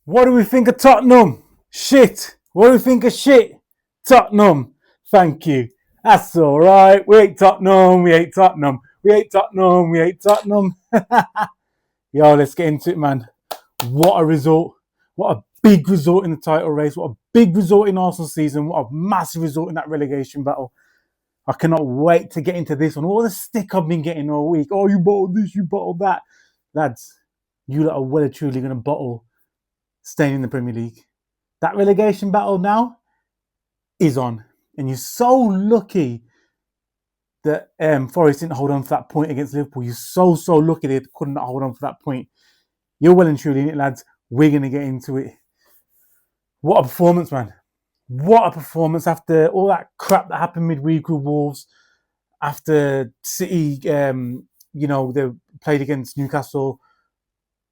What do we think of Tottenham? Shit. What do we think of shit? Tottenham. Thank you. That's all right. We hate Tottenham. We hate Tottenham. We hate Tottenham. We hate Tottenham. Yo, let's get into it, man. What a result. What a big result in the title race. What a big result in Arsenal season. What a massive result in that relegation battle. I cannot wait to get into this one. All the stick I've been getting all week. Oh, you bottled this, you bottled that. Lads, you lot are well and truly going to bottle staying in the Premier League. That relegation battle now is on. And you're so lucky that Forest didn't hold on for that point against Liverpool. You're so lucky they couldn't hold on for that point. You're well and truly in it, lads. We're going to get into it. What a performance, man. What a performance after all that crap that happened midweek with Wolves. After City, they played against Newcastle,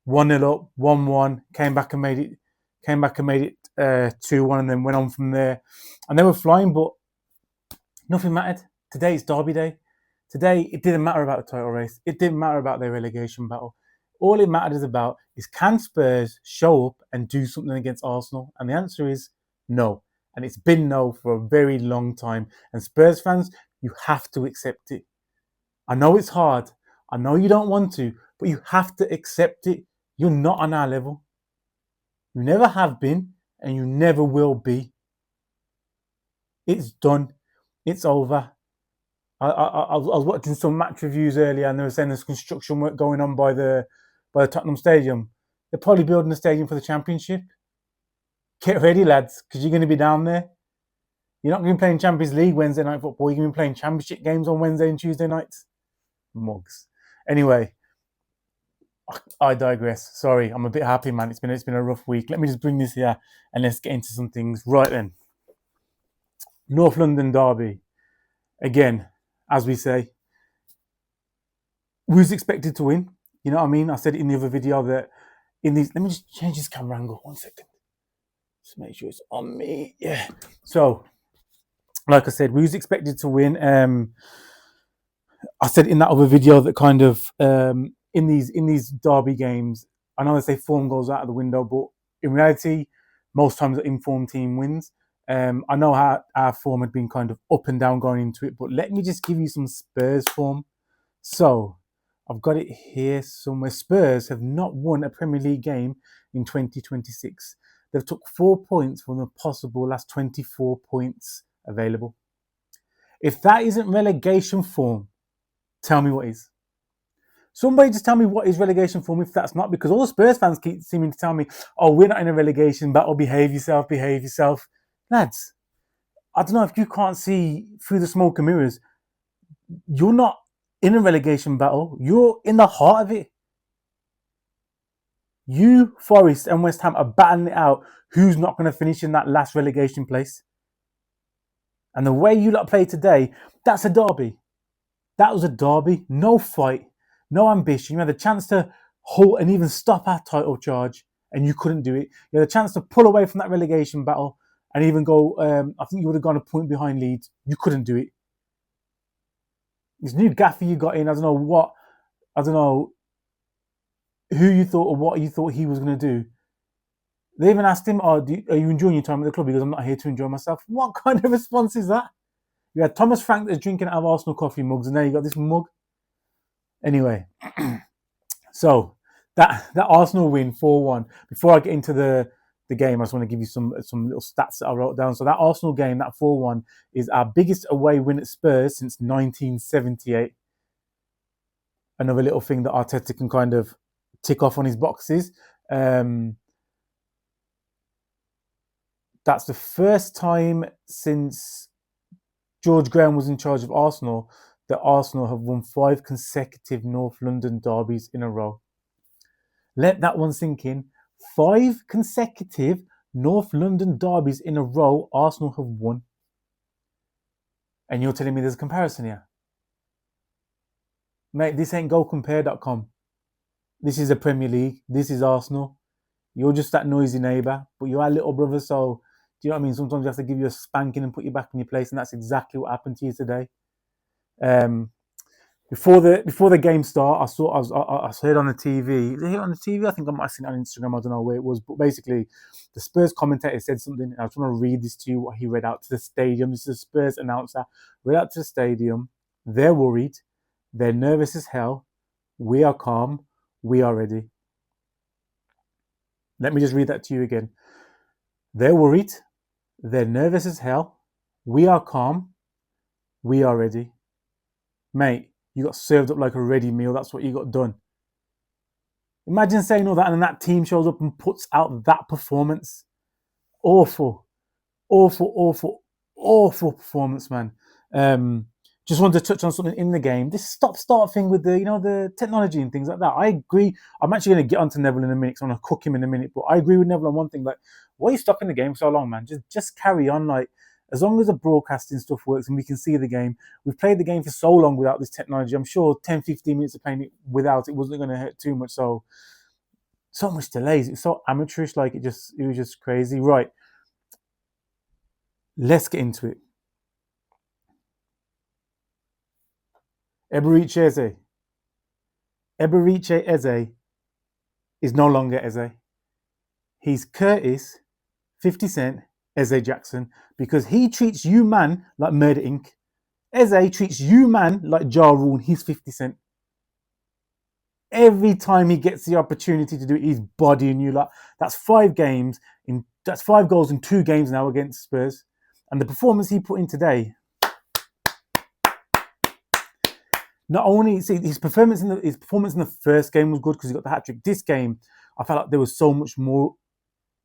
1-0 up, 1-1, came back and made it 2-1, and then went on from there. And they were flying, but nothing mattered. Today it's Derby Day. Today it didn't matter about the title race. It didn't matter about their relegation battle. All it matters about is, can Spurs show up and do something against Arsenal? And the answer is no. And it's been no for a very long time. And Spurs fans, you have to accept it. I know it's hard. I know you don't want to, but you have to accept it. You're not on our level. You never have been, and you never will be. It's done. It's over. I was watching some match reviews earlier, and they were saying there's construction work going on by the Tottenham Stadium. They're probably building a stadium for the Championship. Get ready, lads, because you're going to be down there. You're not going to be playing Champions League Wednesday night football. You're going to be playing Championship games on Wednesday and Tuesday nights. Mugs. Anyway, I digress. Sorry, I'm a bit happy, man. It's been a rough week. Let me just bring this here and let's get into some things. Right then. North London derby. Again, as we say, who's expected to win? You know what I mean? I said it in the other video that in these... Let me just change this camera angle. 1 second. Just make sure it's on me. Yeah. So, like I said, who's expected to win? I said in that other video that kind of in these derby games, I know they say form goes out of the window, but in reality, most times the informed team wins. I know how our form had been kind of up and down going into it, but let me just give you some Spurs form. So I've got it here somewhere. Spurs have not won a Premier League game in 2026. They've took 4 points from the possible last 24 points available. If that isn't relegation form, tell me what is. Somebody just tell me what is relegation form if that's not, because all the Spurs fans keep seeming to tell me, oh, we're not in a relegation battle, behave yourself. Lads, I don't know if you can't see through the smoke and mirrors. You're not in a relegation battle. You're in the heart of it. You, Forest and West Ham are battling it out. Who's not going to finish in that last relegation place? And the way you lot play today, that's a derby. That was a derby. No fight, no ambition. You had a chance to halt and even stop our title charge, and you couldn't do it. You had a chance to pull away from that relegation battle and even go, I think you would have gone a point behind Leeds. You couldn't do it. This new gaffer you got in, I don't know who you thought or what you thought he was going to do. They even asked him, are you enjoying your time at the club? He goes, I'm not here to enjoy myself. What kind of response is that? You had Thomas Frank that's drinking out of Arsenal coffee mugs, and now you got this mug. Anyway, so that Arsenal win 4-1. Before I get into the game, I just want to give you some little stats that I wrote down. So that Arsenal game, that 4-1, is our biggest away win at Spurs since 1978. Another little thing that Arteta can kind of tick off on his boxes. That's the first time since George Graham was in charge of Arsenal that Arsenal have won 5 consecutive North London derbies in a row. Let that one sink in. 5 consecutive North London derbies in a row Arsenal have won. And you're telling me there's a comparison here? Mate, this ain't gocompare.com. This is the Premier League. This is Arsenal. You're just that noisy neighbour, but you're our little brother, so do you know what I mean? Sometimes you have to give you a spanking and put you back in your place, and that's exactly what happened to you today. Before the game start, I heard on the TV. Is it on the TV? I think I might have seen it on Instagram. I don't know where it was, but basically, the Spurs commentator said something. I just want to read this to you. What he read out to the stadium. This is the Spurs announcer. Read out to the stadium. They're worried. They're nervous as hell. We are calm. We are ready. Let me just read that to you again. They're worried. They're nervous as hell. We are calm. We are ready. Mate, you got served up like a ready meal. That's what you got done. Imagine saying all that and then that team shows up and puts out that performance. Awful, awful performance, man. Just wanted to touch on something in the game. This stop-start thing with the technology and things like that. I agree. I'm actually going to get onto Neville in a minute. So I'm going to cook him in a minute. But I agree with Neville on one thing. Like, why are you stopping the game for so long, man? Just carry on. Like, as long as the broadcasting stuff works and we can see the game. We've played the game for so long without this technology. I'm sure 10, 15 minutes of playing it without it wasn't going to hurt too much. So much delays. It's so amateurish. Like, it was just crazy. Right. Let's get into it. Eberechi Eze is no longer Eze. He's Curtis 50 Cent Eze Jackson because he treats you man like Murder Inc. Eze treats you man like Ja Rule. He's 50 Cent. Every time he gets the opportunity to do it, he's bodying you. Like, that's 5 goals in 2 games now against Spurs. And the performance he put in today, not only his performance in the first game was good because he got the hat trick. This game, I felt like there was so much more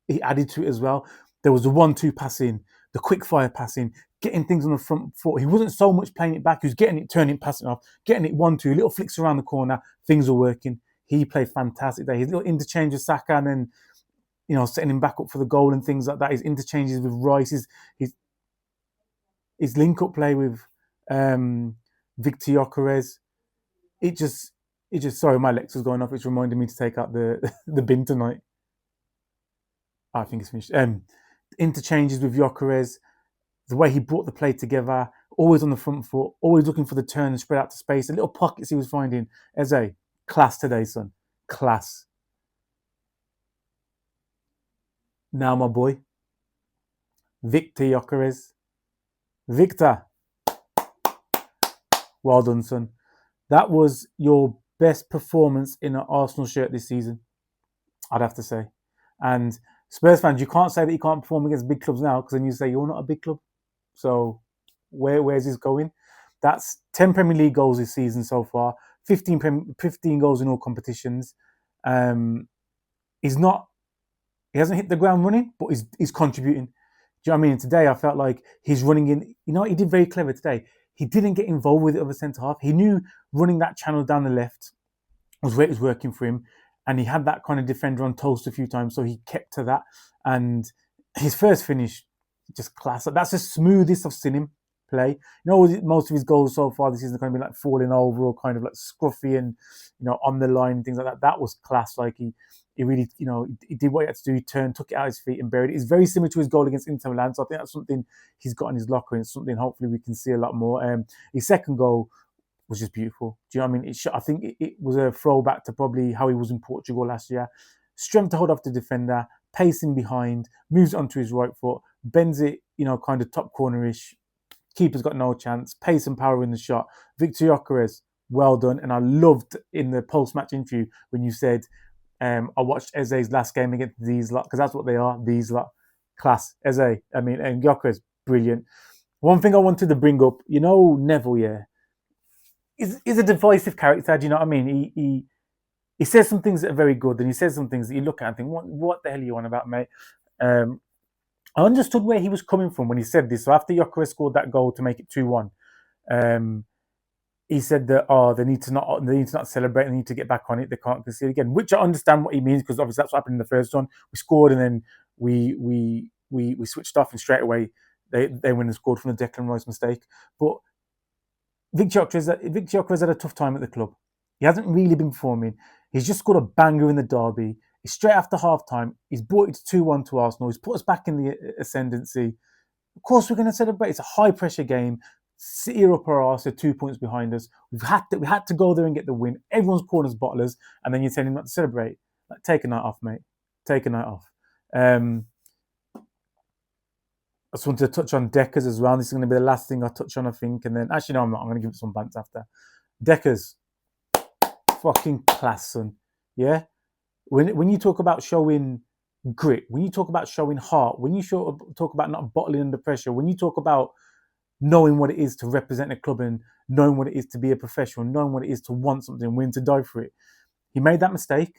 he added to it as well. There was the 1-2 passing, the quick fire passing, getting things on the front foot. He wasn't so much playing it back. He was getting it, turning it, passing off, getting it 1-2, little flicks around the corner. Things were working. He played fantastic there. His little interchange with Saka and then, setting him back up for the goal and things like that. His interchanges with Rice, his link-up play with Victor Gyökeres. It just sorry, my Lexa's going off. It's reminding me to take out the bin tonight. I think it's finished. Interchanges with Gyökeres, the way he brought the play together, always on the front foot, always looking for the turn and spread out to space. The little pockets he was finding. Eze, class today, son. Class. Now, my boy, Victor Gyökeres. Victor, well done, son. That was your best performance in an Arsenal shirt this season, I'd have to say. And Spurs fans, you can't say that you can't perform against big clubs now because then you say you're not a big club. So where's this going? That's 10 Premier League goals this season so far, 15 goals in all competitions. He hasn't hit the ground running, but he's contributing. Do you know what I mean? Today I felt like he's running in. You know what he did very clever today? He didn't get involved with the other centre half. He knew running that channel down the left was where it was working for him. And he had that kind of defender on toast a few times, so he kept to that. And his first finish, just class. That's the smoothest I've seen him play. Most of his goals so far this season are kind of been like falling over or kind of like scruffy and, on the line and things like that. That was class. Like he really, he did what he had to do. He turned, took it out of his feet and buried it. It's very similar to his goal against Inter Milan. So I think that's something he's got in his locker and something hopefully we can see a lot more. His second goal was just beautiful. Do you know what I mean? I think it was a throwback to probably how he was in Portugal last year. Strength to hold off the defender, pacing behind, moves it onto his right foot, bends it, kind of top cornerish. Keeper's got no chance. Pace and power in the shot. Victor Gyökeres, well done. And I loved in the post-match interview when you said, I watched Eze's last game against these lot, because that's what they are, these lot. Class. Eze, and Gyökeres, brilliant. One thing I wanted to bring up, Neville, yeah, is a divisive character. Do you know what I mean? He says some things that are very good, and he says some things that you look at and think, what the hell are you on about, mate? I understood where he was coming from when he said this. So after Gyökeres scored that goal to make it 2-1, he said that they need to not celebrate. They need to get back on it. They can't concede again, which I understand what he means because obviously that's what happened in the first one. We scored and then we switched off and straight away they went and scored from the Declan Rice mistake. But Victor Gyökeres had a tough time at the club. He hasn't really been performing. He's just scored a banger in the derby. He's straight after half-time. He's brought it to 2-1 to Arsenal. He's put us back in the ascendancy. Of course, we're going to celebrate. It's a high-pressure game. City are up our arse, they're 2 points behind us. We had to go there and get the win. Everyone's calling us bottlers, and then you're telling them not to celebrate. Like, take a night off, mate. Take a night off. I just wanted to touch on Deckers as well. This is going to be the last thing I touch on, I think. And then, actually, no, I'm not. I'm going to give it some bants after. Deckers, fucking class, son. Yeah? When you talk about showing grit, when you talk about showing heart, when you talk about not bottling under pressure, when you talk about knowing what it is to represent a club and knowing what it is to be a professional, knowing what it is to want something, willing to die for it. He made that mistake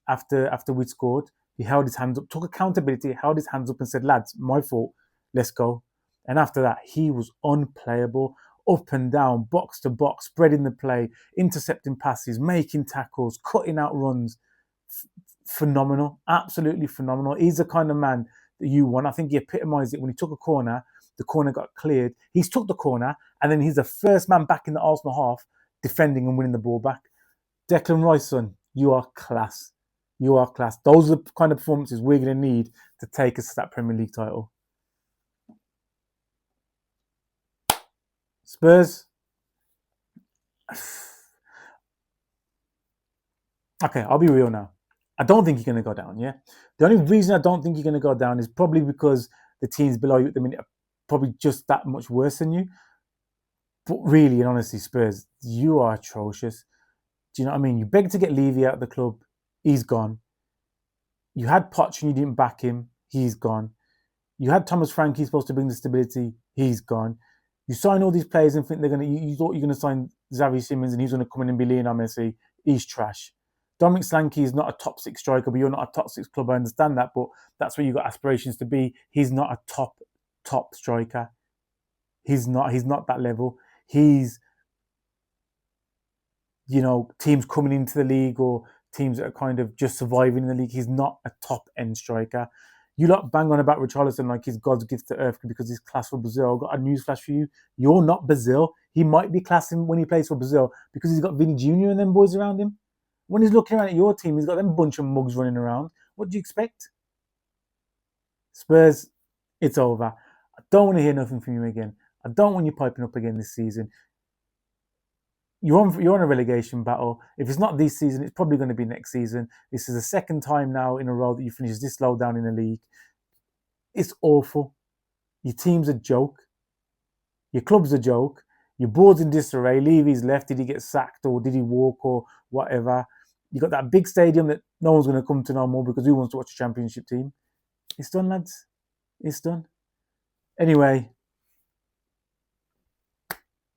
after we'd scored. He held his hands up, took accountability, held his hands up and said, lads, my fault, let's go. And after that, he was unplayable, up and down, box to box, spreading the play, intercepting passes, making tackles, cutting out runs. Phenomenal, absolutely phenomenal. He's the kind of man that you want. I think he epitomised it when he took a corner. The corner got cleared. He's took the corner, and then he's the first man back in the Arsenal half, defending and winning the ball back. Declan Rice, son, you are class. You are class. Those are the kind of performances we're going to need to take us to that Premier League title. Spurs. Okay, I'll be real now. I don't think you're going to go down, yeah? The only reason I don't think you're going to go down is probably because the teams below you at the minute are probably just that much worse than you. But really and honestly, Spurs, you are atrocious. Do you know what I mean? You begged to get Levy out of the club. He's gone. You had Poch and you didn't back him. He's gone. You had Thomas Frankie supposed to bring the stability. He's gone. You sign all these players and think they're going to... You thought you're going to sign Xavi Simons and he's going to come in and be Lionel Messi. He's trash. Dominic Solanke is not a top 6 striker, but you're not a top 6 club. I understand that, but that's where you got aspirations to be. He's not a top striker. He's not that level. He's, you know, teams coming into the league or teams that are kind of just surviving in the league. He's not a top end striker. You lot bang on about Richarlison like he's God's gift to earth because he's class for Brazil. I've got a newsflash for you. You're not Brazil. He might be classing when he plays for Brazil because he's got Vinny Jr. and them boys around him. When he's looking around at your team, he's got them bunch of mugs running around. What do you expect? Spurs, it's over. I don't want to hear nothing from you again. I don't want you piping up again this season. You're on a relegation battle. If it's not this season, it's probably going to be next season. This is the second time now in a row that you finish this low down in the league. It's awful. Your team's a joke. Your club's a joke. Your board's in disarray. Levy's left. Did he get sacked or did he walk or whatever? You got that big stadium that no one's going to come to no more because who wants to watch a championship team? It's done, lads. It's done. Anyway,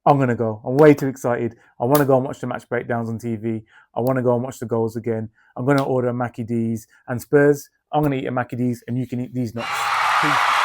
I'm going to go. I'm way too excited. I want to go and watch the match breakdowns on TV. I want to go and watch the goals again. I'm going to order a Mackie D's. And Spurs, I'm going to eat a Mackie D's and you can eat these nuts. Peace.